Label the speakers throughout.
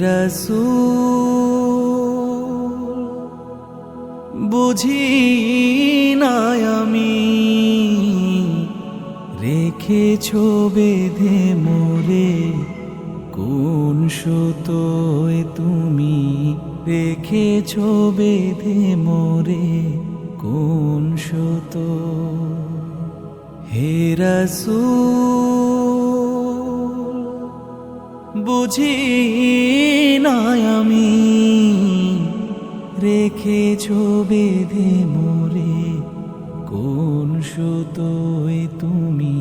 Speaker 1: রাসূল বুঝি না আমি রেখেছো বেঁধে মোরে কোন সুতোয় তুমি রেখেছো বেঁধে মোরে কোন সুতো হে রাসূল বুঝি না আমি রেখেছো বেঁধে মোরে কোন সুতোয় তুমি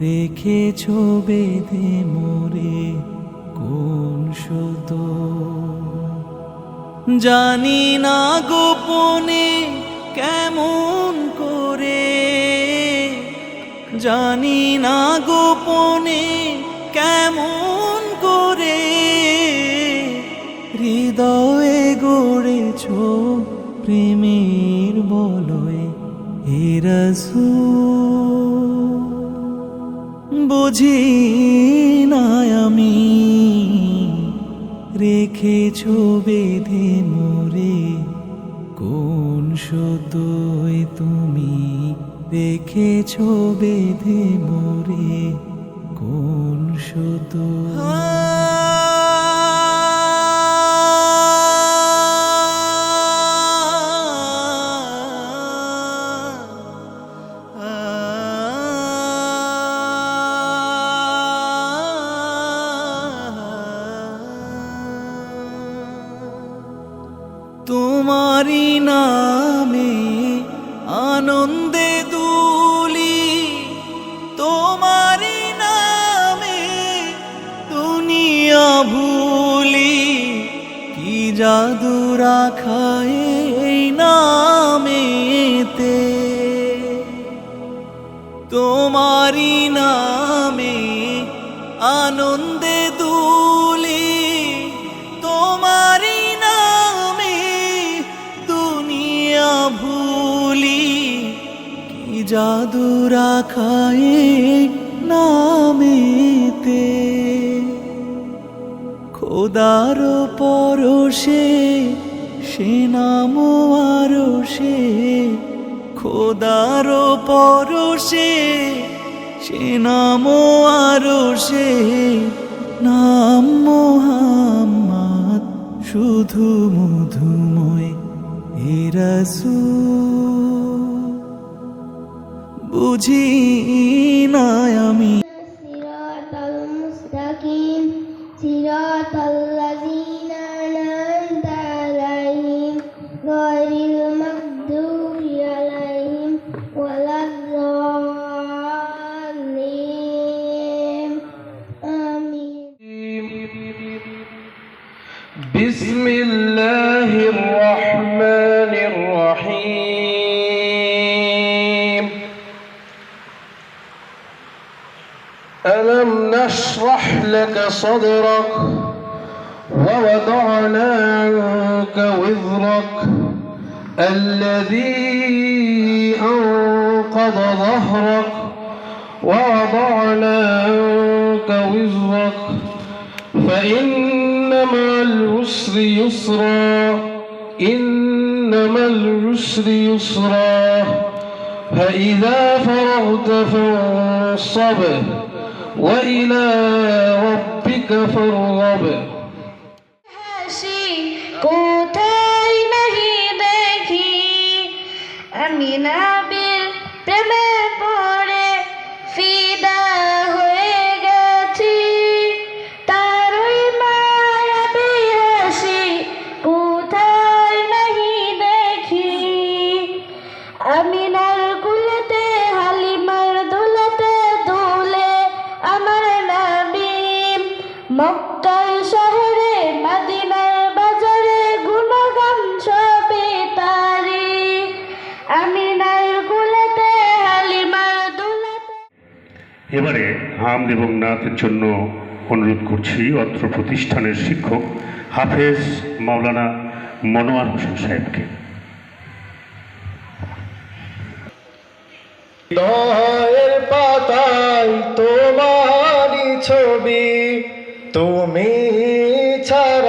Speaker 1: রেখেছো বেঁধে মোরে কোন সুতো জানি না গোপনে কেমন করে জানি না গোপনে কেমন করে হৃদয়ে গড়েছো প্রেমের বলয়ে হে রাসূল বুঝি না আমি রেখেছো বেঁধে মোরে কোন সুতোয় তুমি রেখেছো বেঁধে মোরে কোন সুতো তোমারি নামে আনন্দে দুলি তোমারি নামে দুনিয়া ভুলি কি জাদু রাখা এই নামেতে তোমারি নামে আনন্দে দুলি তোমারি নামে দুনিয়া ভুলি কি জাদু রাখা এই নামেতে খোদার পরশে সে নাম আরশে খোদার পরশে সে নাম আরশে নাম মুহাম্মদ শুধু মধুময় হে রাসূল বুঝি না আমি
Speaker 2: সিরাতাল মুস্তাকিম সিরাতাল্লাযীনা আন'আমতা আলাইহিম গায়রিল মাগদুবি আলাইহিম ওয়ালাদ-দাল্লিন আমিন
Speaker 3: বিসমিল্লাহির রহমানির রহিম ألم نشرح لك صدرك ووضعنا عنك وزرك الذي أنقض ظهرك ووضعنا عنك وزرك فإن مع العسر يسرا إن مع العسر يسرا فإذا فرغت فانصب وإلى ربك فارغب
Speaker 2: হাসি কোথায় নাহি দেখি আমি নবীর প্রেমে পড়ে ফিদা হয়ে গেছি তার ওই মায়াবী হাসি কোথায় নাহি দেখি আমি নার কুলেতে হালিমার দোলাতে দোলে আমার নবী মক্কার শহরে মদিনার বাজারে গুণগান সবে তারি আমি নার কুলেতে হালিমার দোলাতে।
Speaker 4: এবারে হামদ এবং নাতের জন্য অনুরোধ করছি অত্র প্রতিষ্ঠানের শিক্ষক হাফেজ মাওলানা মনোয়ার হোসেন সাহেবকে।
Speaker 3: দয়ের পাতায় তোমারই ছবি তুমি ছাড়া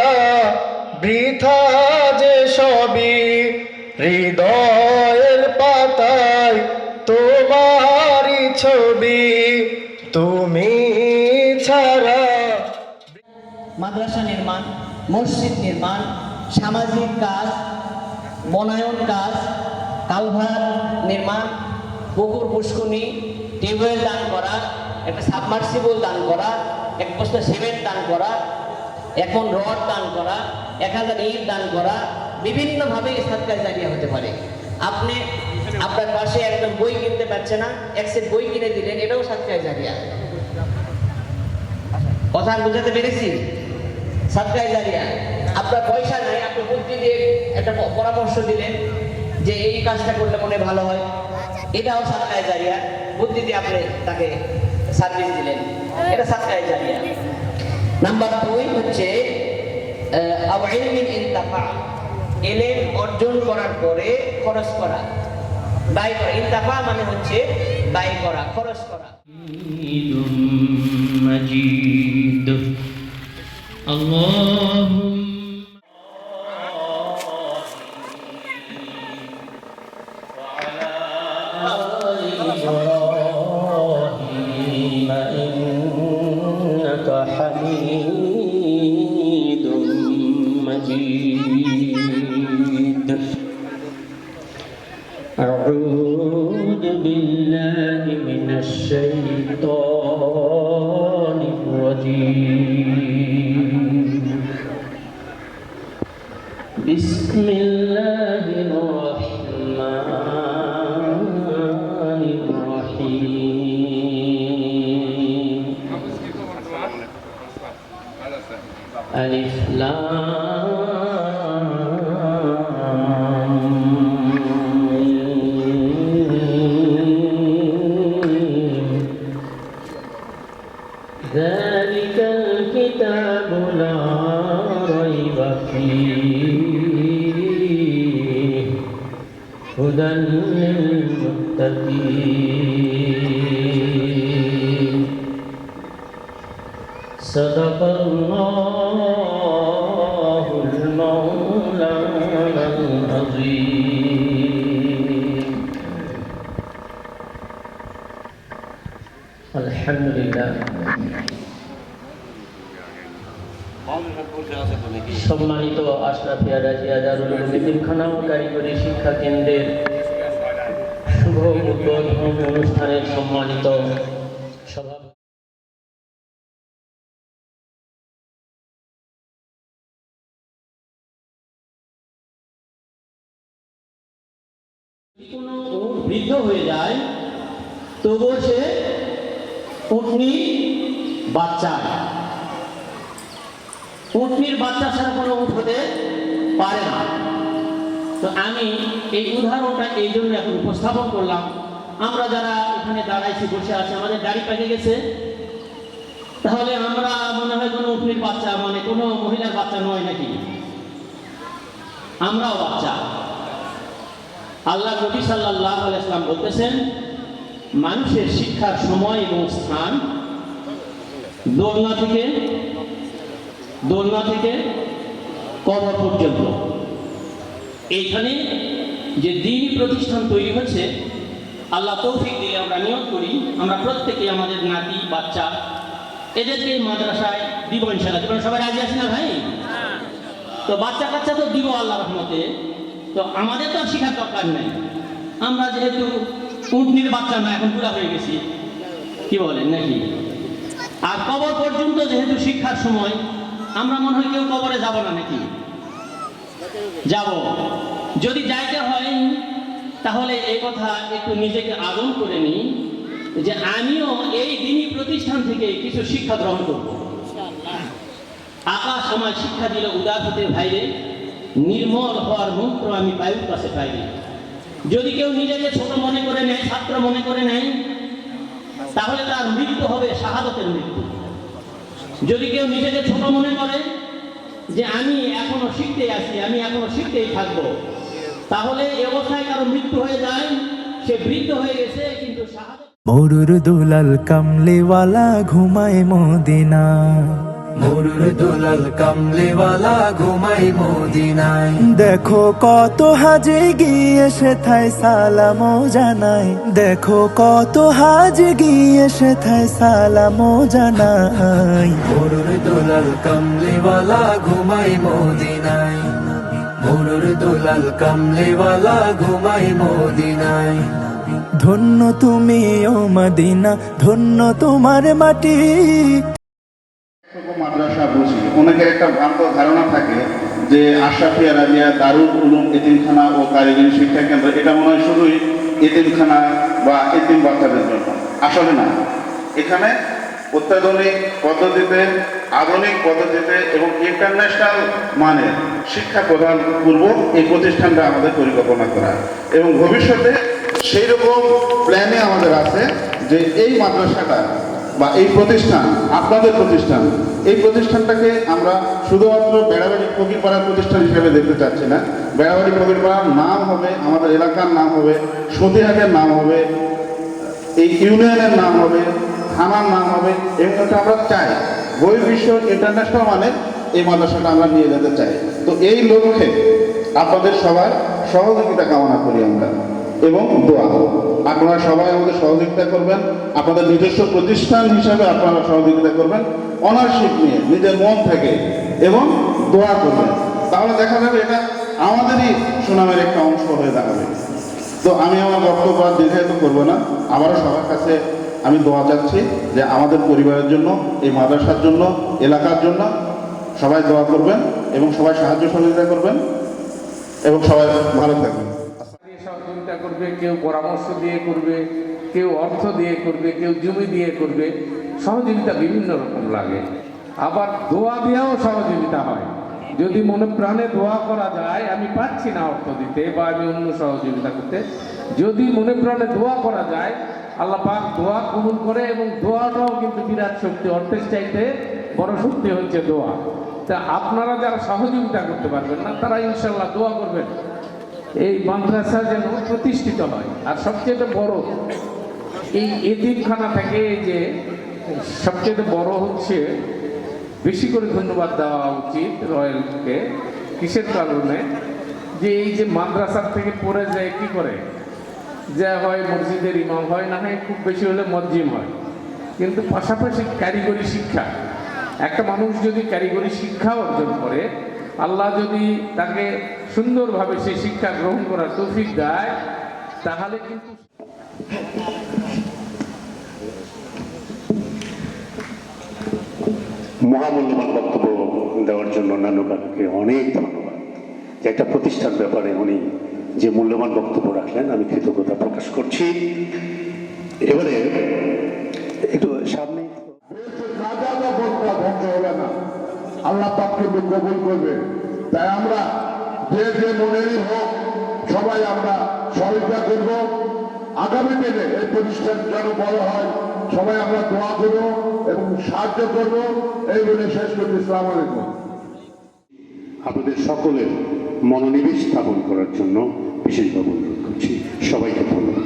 Speaker 5: মাদ্রাসা নির্মাণ, মসজিদ নির্মাণ, সামাজিক কাজ, বনায়ন কাজ, কালভার নির্মাণ, পুকুর পুষ্কুনি, টিউবওয়েল দান করা, একটা সাবমার্সিবল দান করা, এক বস্তা সিমেন্ট দান করা, এখন রড দান করা, 1000 ইট দান করা, বিভিন্নভাবে সাদকায়ে জারিয়া হতে পারে। আপনি আপনার পাশে একদম বই কিনতে পারছে না, এক সেট বই কিনে দিলেন, এটাও সাদকায়ে জারিয়া। কথা বুঝাতে পেরেছি? সাদকায়ে জারিয়া। আপনার পয়সা নাই, আপনি বুদ্ধি দিয়ে একটা পরামর্শ দিলেন যে এই কাজটা করলে মনে ভালো হয়, এটাও সাদকায়ে জারিয়া। বুদ্ধি দিয়ে আপনি তাকে সার্ভিস দিলেন, এটা সাদকায়ে জারিয়া। নাম্বার 2 হচ্ছে ইলম অর্জন করার পরে খরচ করা, ব্যয় করা। ইনতাফা মানে হচ্ছে ব্যয় করা, খরচ করা।
Speaker 6: مجيد اللهم
Speaker 5: إبراهيم إنك حميد مجيد أعوذ بالله من الشيطان الرجيم بسم الله الرحمن الرحيم ألف لام ذلك الكتاب لا ريب فيه هدى للمتقين صدق الله المولانا العظيم الحمد لله সম্মানিত আশরাফিয়া রাজিয়া দারুল উলুম এতিমখানা ও কারিগরি শিক্ষা কেন্দ্রের শুভ উদ্বোধন অনুষ্ঠানের সম্মানিত সভাপতি, কোনো বৃদ্ধ হয়ে যায় তবুও সে উটনি বাচ্চা, উটনির বাচ্চা ছাড়া কোনো উট হতে পারে না। তো আমি এই উদাহরণটা এই জন্য এখন উপস্থাপন করলাম, আমরা যারা এখানে দাঁড়াইছি বসে আছি আমাদের দাড়ি পেকে গেছে, তাহলে আমরা মনে হয় কোনো উটনির বাচ্চা মানে কোনো মহিলার বাচ্চা নয় নাকি? আমরাও বাচ্চা। আল্লাহ নবী সাল্লাল্লাহু আলাইহি ওয়াসাল্লাম বলতেছেন, মানুষের শিক্ষার সময় এবং স্থান দোলনা থেকে কবর পর্যন্ত। এইখানে যে দ্বীনি প্রতিষ্ঠান তৈরি হচ্ছে, আল্লাহ তৌফিক দিলে আমরা নিয়ত করি আমরা প্রত্যেকে আমাদের নাতি বাচ্চা এদেরকে মাদ্রাসায় দিব ইনশাআল্লাহ। তোমরা সবাই রাজি আছি না ভাই? তো বাচ্চা কাচ্চা তো দিব আল্লাহর রহমতে, তো আমাদের তো শিখার দরকার নাই। আমরা যেহেতু উটনির বাচ্চা না, এখন বুড়া হয়ে গেছি, কি বলেন নাকি? আর কবর পর্যন্ত যেহেতু শিক্ষার সময়, আমরা মনে হয় কেউ কবরে যাব না নাকি? যাব। যদি যাইতে হয় তাহলে এই কথা একটু নিজেকে আদম করে নিই যে আমিও এই দ্বীনি প্রতিষ্ঠান থেকে কিছু শিক্ষা গ্রহণ করব। আকাশ আমায় শিক্ষা দিল উদার হতে ভাইরে, নির্মল হওয়ার মন্ত্র আমি বায়ুর কাছে পাইনি। যদি কেউ নিজেকে ছোট মনে করে নেয়, ছাত্র মনে করে নেয়, তাহলে তার মৃত্যু হবে শাহাদতের মৃত্যু। যদি কেউ নিজেকে ছোট মনে করে যে আমি এখনো শিখতে আছি, আমি এখনো শিখতেই থাকবো, তাহলে এই অবস্থায় কারো মৃত্যু হয়ে যায়, সে বৃদ্ধ হয়ে গেছে কিন্তু শাহাদত।
Speaker 1: মরুর দুলাল কামলিওয়ালা ঘুমায় মদিনা, মরুর দুলাল কামলিওয়ালা ঘুমাই মদিনায়। দেখো কত হাজি গিয়ে সেথায় সালামো জানাই, দেখো কত হাজি গিয়ে সেথায় সালামো জানাই। মরুর দুলাল কামলিওয়ালা ঘুমাই মদিনায়, মরুর দুলাল কামলিওয়ালা ঘুমাই মদিনায়। ধন্য তুমি ও মদিনা, ধন্য তোমার মাটি।
Speaker 6: মাদ্রাসা বুঝি, অনেকের একটা ভ্রান্ত ধারণা থাকে যে আশরাফিয়া রাজিয়া দারুল উলুম এতিমখানা ও কারিগরি শিক্ষা কেন্দ্র এটা মনে হয় শুধুই এতিমখানা বা এতিম বাচ্চাদের জন্য। আসলে না, এখানে অত্যাধুনিক পদ্ধতিতে, আধুনিক পদ্ধতিতে এবং ইন্টারন্যাশনাল মানের শিক্ষা প্রদান পূর্বক এই প্রতিষ্ঠানটা আমাদের পরিকল্পনা করা, এবং ভবিষ্যতে সেই রকম প্ল্যানে আমাদের আছে যে এই মাদ্রাসাটা বা এই প্রতিষ্ঠান, আপনাদের প্রতিষ্ঠান, এই প্রতিষ্ঠানটাকে আমরা শুধুমাত্র বেড়াবাড়ি ফকিরপাড়ার প্রতিষ্ঠান হিসেবে দেখতে চাচ্ছি না। বেড়াবাড়ি ফকিরপাড়ার নাম হবে, আমাদের এলাকার নাম হবে, সতীহাটের নাম হবে, এই ইউনিয়নের নাম হবে, থানার নাম হবে, এবং এটা আমরা চাই বহির্বিশ্ব ইন্টারন্যাশনাল মানে এই মাদ্রাসাটা আমরা নিয়ে যেতে চাই। তো এই লক্ষ্যে আপনাদের সবার সহযোগিতা কামনা করি আমরা, এবং দোয়া। আপনারা সবাই আমাদের সহযোগিতা করবেন, আপনাদের নিজস্ব প্রতিষ্ঠান হিসাবে আপনারা সহযোগিতা করবেন, অনারশিপ নিয়ে নিজের মন থেকে, এবং দোয়া করবেন। তাহলে দেখা যাবে এটা আমাদেরই সুনামের একটা অংশ হয়ে দাঁড়াবে। তো আমি আমার বক্তব্য আর দীর্ঘায়িত করবো না। আবারও সবার কাছে আমি দোয়া চাচ্ছি যে আমাদের পরিবারের জন্য, এই মাদ্রাসার জন্য, এলাকার জন্য সবাই দোয়া করবেন, এবং সবাই সাহায্য সহযোগিতা করবেন, এবং সবাই ভালো থাকবেন।
Speaker 3: সহযোগিতা করবে, কেউ পরামর্শ দিয়ে করবে, কেউ অর্থ দিয়ে করবে, কেউ জমি দিয়ে করবে। সহযোগিতা বিভিন্ন রকম লাগে, আবার দোয়া দিয়েও সহযোগিতা হয়। যদি মনে প্রাণে দোয়া করা যায়, আমি পাচ্ছি না অর্থ দিতে বা আমি অন্য সহযোগিতা করতে, যদি মনে প্রাণে দোয়া করা যায়, আল্লাহ পাক দোয়া কবুল করে, এবং দোয়াটাও কিন্তু বিরাট শক্তি, অর্থের চাইতে বড় শক্তি হচ্ছে দোয়া। তা আপনারা যারা সহযোগিতা করতে পারবেন না, তারা ইনশাল্লাহ দোয়া করবেন এই মাদ্রাসা যেন প্রতিষ্ঠিত হয়। আর সবচেয়ে বড় এই এতিমখানা থেকে যে সবচেয়ে বড় হচ্ছে, বেশি করে ধন্যবাদ দেওয়া উচিত রয়্যালকে। কিসের কারণে? যে এই যে মাদ্রাসার থেকে পড়ে যায় কি করে, যা হয় মসজিদের ইমাম হয়, না হয় খুব বেশি হলে মজ্জিম হয়, কিন্তু পাশাপাশি কারিগরি শিক্ষা, একটা মানুষ যদি কারিগরি শিক্ষা অর্জন করে, আল্লাহ যদি তাকে সুন্দরভাবে সেই শিক্ষা গ্রহণ করার তৌফিক দেয়, তাহলে কিন্তু
Speaker 4: মহামূল্যবান বক্তব্য দেওয়ার জন্য নানুকাকে অনেক ধন্যবাদ। যে একটা প্রতিষ্ঠান ব্যাপারে উনি যে মূল্যবান বক্তব্য রাখলেন, আমি কৃতজ্ঞতা প্রকাশ করছি। এবারে একটু সামনে
Speaker 6: ধ্বংস হবে না, আল্লাহ পাককে কবুল করবে। তাই আমরা যে যে মনেরই হোক, সবাই আমরা সহযোগিতা করব। আগামী দিনে এই প্রতিষ্ঠান যেন বড় হয়, সবাই আমরা দোয়া করব এবং সাহায্য করব। এই বলে শেষ করছি। আসসালামু আলাইকুম।
Speaker 4: আপনাদের সকলের মনোনিবেশ স্থাপন করার জন্য বিশেষভাবে অনুরোধ করছি। সবাইকে ধন্যবাদ।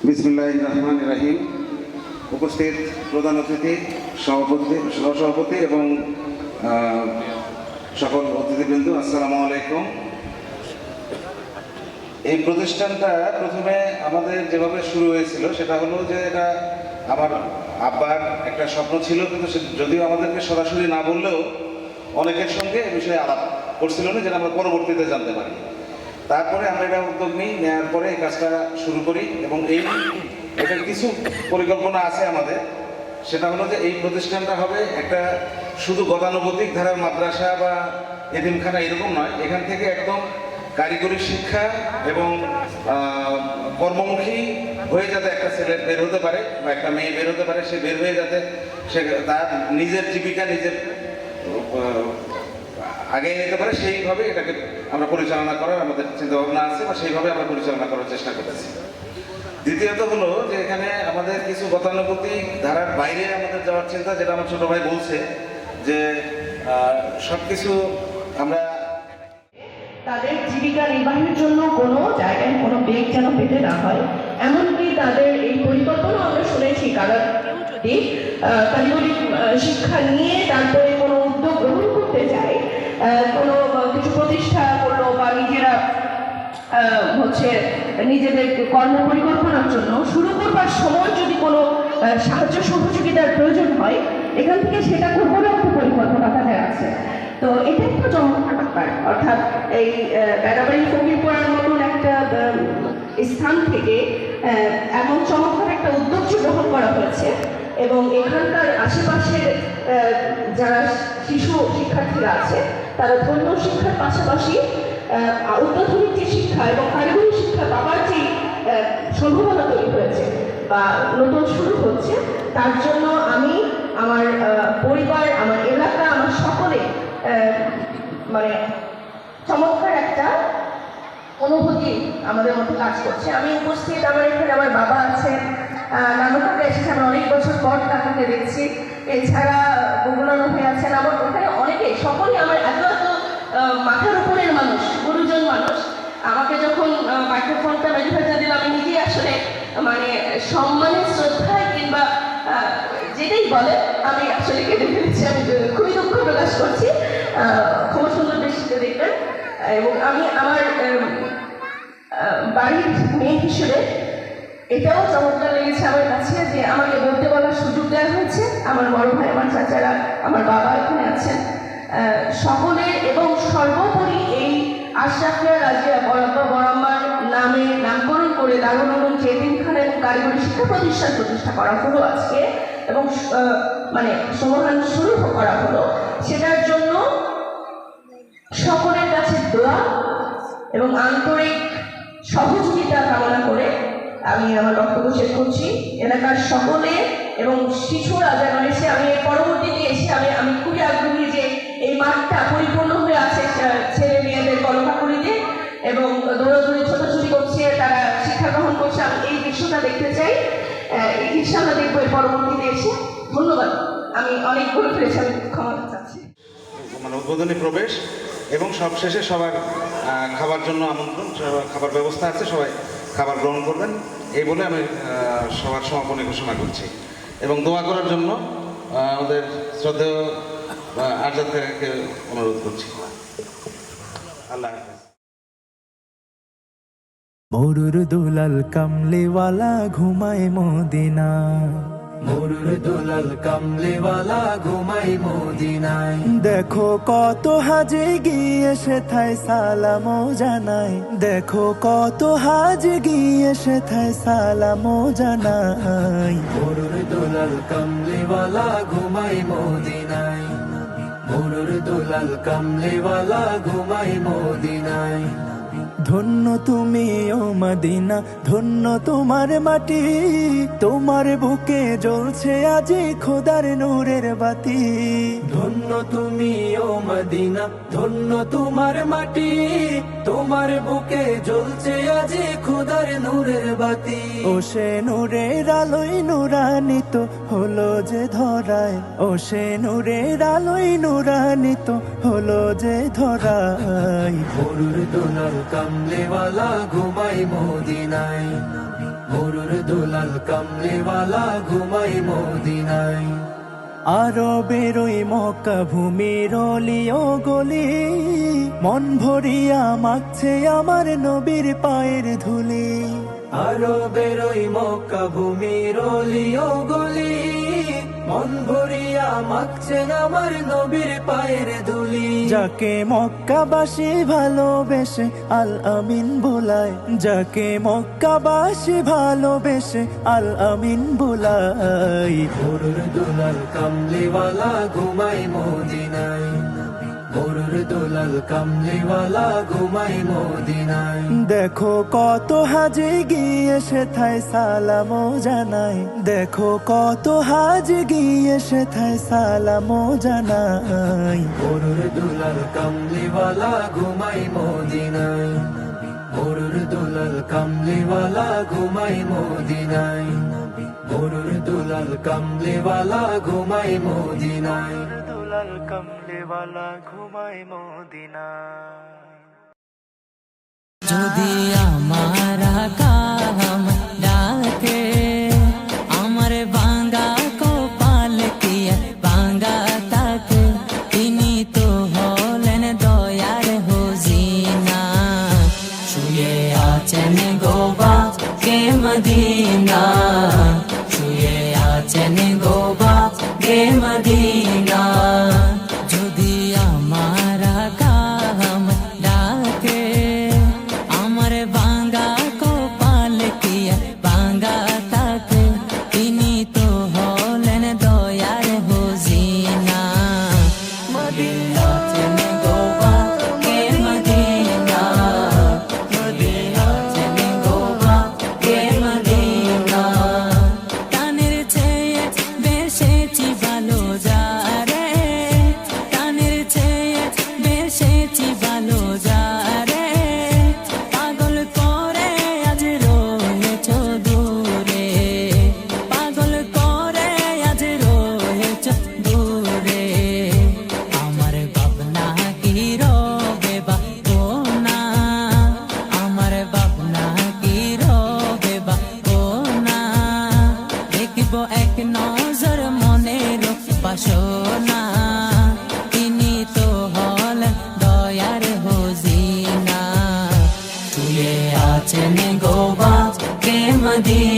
Speaker 6: বিসমিল্লাহির রহমানির রহিম। উপস্থিত প্রধান অতিথি, সহসভাপতি এবং সকল অতিথিবৃন্দ, আসসালামু আলাইকুম। এই প্রতিষ্ঠানটা প্রথমে আমাদের যেভাবে শুরু হয়েছিল সেটা হলো যে এটা আমার আব্বার একটা স্বপ্ন ছিল, কিন্তু যদিও আমাদেরকে সরাসরি না বললেও অনেকের সঙ্গে এ বিষয়ে আলাপ করছিল না, যেটা আমরা পরবর্তীতে জানতে পারি। তারপরে আমরা এটা উদ্যোগ নিই, নেওয়ার পরে এই কাজটা শুরু করি, এবং এটার কিছু পরিকল্পনা আছে আমাদের। সেটা হলো যে এই প্রতিষ্ঠানটা হবে একটা শুধু গতানুগতিক ধারার মাদ্রাসা বা এতিমখানা এরকম নয়। এখান থেকে একদম কারিগরি শিক্ষা এবং কর্মমুখী হয়ে যাতে একটা ছেলে বের হতে পারে বা একটা মেয়ে বের হতে পারে, সে বের হয়ে যাতে সে তার নিজের জীবিকা নিজের আগে নিতে পারে, সেইভাবে এটাকে আমরা পরিচালনা করার আমাদের চিন্তাভাবনা আছে, বা সেইভাবে আমরা পরিচালনা করার চেষ্টা করতেছি। দ্বিতীয়ত হলো যে এখানে আমাদের কিছু গতানুগতিক ধারার বাইরে আমাদের যাওয়ার চিন্তা, যেটা আমার ছোট ভাই বলছে যে সব কিছু আমরা
Speaker 7: তাদের জীবিকা নির্বাহের জন্য কোনো জায়গায় কোনো ব্রেক যেন পেতে না হয়, এমনকি তাদের এই পরিকল্পনা আমরা শুনেছি, কারণ কেউ যদি কারিগরি শিক্ষা নিয়ে তারপরে কোনো উদ্যোগ গ্রহণ করতে চায়, কোনো কিছু প্রতিষ্ঠা করলো বা নিজেরা হচ্ছে নিজেদের কর্ম পরিকল্পনার জন্য শুরু করবার সময় যদি কোনো সাহায্য সহযোগিতার প্রয়োজন হয়, এখান থেকে সেটা করবারও একটা পরিকল্পনা তাদের আছে। তো এটা একটা চমৎকার ব্যাপার, অর্থাৎ এই বেড়াবাড়ি ফকিরপুরার মতন একটা স্থান থেকে এমন চমৎকার একটা উদ্যোগ গ্রহণ করা হয়েছে এবং এখানকার আশেপাশের যারা শিশু শিক্ষার্থীরা আছে তারা ধর্ম শিক্ষার পাশাপাশি অত্যাধুনিক যে শিক্ষা এবং কারিগরি শিক্ষা পাওয়ার যে সম্ভাবনা তৈরি হয়েছে বা নতুন শুরু হচ্ছে, তার জন্য আমি আমার পরিবার, আমার এলাকা, আমার সকলে মানে চমৎকার একটা অনুভূতি আমাদের মধ্যে কাজ করছে। আমি উপস্থিত, আমার এখানে আমার বাবা আছে, নানু কাকা এসেছে, আমরা অনেক বছর পর কাকাকে দেখছি, এছাড়া গুগুলানো হয়ে আছেন, আমার ওখানে অনেকে, সকলেই আমার এত এত মাথার উপরের মানুষ, গুরুজন মানুষ। আমাকে যখন মাইক্রোফোনটা মেজুফেজা দিল, আমি নিজেই আসলে মানে সম্মানের শ্রদ্ধায় কিংবা যেটাই বলে আমি আসলে কেটে ফেলেছি। আমি খুবই দুঃখ প্রকাশ করছি, খুব সুন্দর দৃষ্টিতে দেখবেন। এবং আমি আমার বাড়ির মেয়ে হিসেবে এটাও চমৎকার লেগেছে আমার কাছে যে আমাকে বলতে বলার সুযোগ দেওয়া হয়েছে। আমার বড় ভাই, আমার চাচারা, আমার বাবা এখানে আছেন, সকলে এবং সর্বোপরি এই আশরাফিয়া রাজিয়া বড়াম্মার নামে নামকরণ করে দারুল উলুম এতিমখানা এবং কারিগরি শিক্ষা প্রতিষ্ঠান প্রতিষ্ঠা করা হলো আজকে, এবং মানে সমাধান শুরু করা হলো, সেটার জন্য সকলের কাছে দোয়া এবং আন্তরিক সহযোগিতা কামনা করে আমি আমার বক্তব্য শেষ করছি। এলাকার সকলে এবং শিশুরা যেন এসে, আমি পরবর্তীতে এসে আমি খুবই আগ্রহী যে এই মাঠটা পরিপূর্ণ হয়ে আছে ছেলে মেয়েদের কলকাকুলিতে এবং দৌড়াদৌড়ি ছোটাছুটি করছে, তারা শিক্ষা গ্রহণ করছে। আমি এই দৃশ্যটা দেখতে চাই, ইনশাআল্লাহ দেখবো এর পরবর্তীতে এসে। ধন্যবাদ, আমি অনেক বলে ফেলেছি, আমি ক্ষমা চাচ্ছি।
Speaker 6: মানে উদ্বোধনী প্রবেশ এবং সবশেষে সবার খাবার জন্য আমন্ত্রণ, খাবার ব্যবস্থা আছে, সবাই খাবার গ্রহণ করবেন, এই বলে আমি সবার সমাপনী ঘোষণা করছি। এবং দোয়া করার জন্য আমাদের শ্রদ্ধেয় আরজাদ কাকাকে অনুরোধ করছি। আল্লাহ হাফেজ।
Speaker 1: মরুর দুলাল কামলিওয়ালা ঘুমায় মদিনায়, মরুর দুলাল কামলিওয়ালা ঘুমায় মদিনায়। দেখো কত হাজি গিয়ে সেথায় সালামও জানায়, দেখো কত হাজি গিয়ে সেথায় সালামও জানায়। মরুর দুলাল কামলিওয়ালা ঘুমায় মদিনায়, মরুর দুলাল কামলিওয়ালা ঘুমায় মদিনায়। ধন্য তুমি ও মদিনা, ধন্য তোমার মাটি, তোমার বুকে জ্বলছে আজি খোদার নূরের বাতি। ধন্য তুমি ও মদিনা, ধন্য তোমার মাটি, তোমার বুকে জ্বলছে আজি খোদার নূরের বাতি। ও সে নূরের আলোয় নূরান্বিত হলো যে ধরায়, ও সে নূরের আলোয় নূরান্বিত হলো যে ধরায়। মরুর দুলাল কামলিওয়ালা ঘুমাই মদিনায়, মরুর দুলাল কামলিওয়ালা ঘুমাই মদিনায়। আরো বেরোই মক্কা ভূমির অলিও গলি, মন ভরিয়া মাখছে আমার নবীর পায়ের ধুলি। আরো বেরোই মক্কা ভূমির অলিও গলি, মন ভরিয়া মাখছেন আমার নবীর পায়ের ধুলি। যাকে মক্কাবাসী ভালোবেসে আল আমিন বুলায়, যাকে মক্কাবাসী ভালোবেসে আল আমিন বুলায়। মরুর দুলাল কামলিওয়ালা ঘুমাই মদিনায়, মরুর দুলাল কামলিওয়ালা ঘুমাই মদিনায়। দেখো কত হাজি গিয়ে সেথায় সালামও জানায়, দেখো কত হাজি গিয়ে সেথায় সালামও জানায়। মরুর দুলাল কামলিওয়ালা ঘুমাই মদিনায়, মরুর দুলাল কামলিওয়ালা ঘুমাই মদিনায়, মরুর দুলাল কামলিওয়ালা ঘুমাই মদিনায়, দুলাল কামলিওয়ালা ঘুমাই মদিনায়। যদি আমার কাম ডাকে
Speaker 8: ভাঙ্গা কপাল কি ভাঙ্গা তাক, তিনি তো হলেন দয়ার হুজিনা। শুয়ে আছেন গোবা কে মদিনা, শুয়ে আছেন গোবা কে মদিনা। যদি আমার কাম ডাকে, আমার ভাঙ্গা কপাল কি ভাঙ্গা তাক, তিনি তো হলেন দয়ার হুজিনা। মদিনা আছেন গোবা কে মদিনা, মদিনা আছেন গোবা কে মদিনা। টানের চেয়ে বেশি ভালো যারে, টানের চেয়ে বেশি ভালো যারে, পাগল করে আজ রয়েছ দূরে, পাগল করে আজ রয়েছ দূরে। আমার ভাবনা কি রবে বা না, আমার ভাবনা কি রবে বা না। দেখব এক নজর মনের বাসনা, তিনি তো হলেন দয়ার হুজিনা। শুয়ে আছেন গোবা কে মদিনা।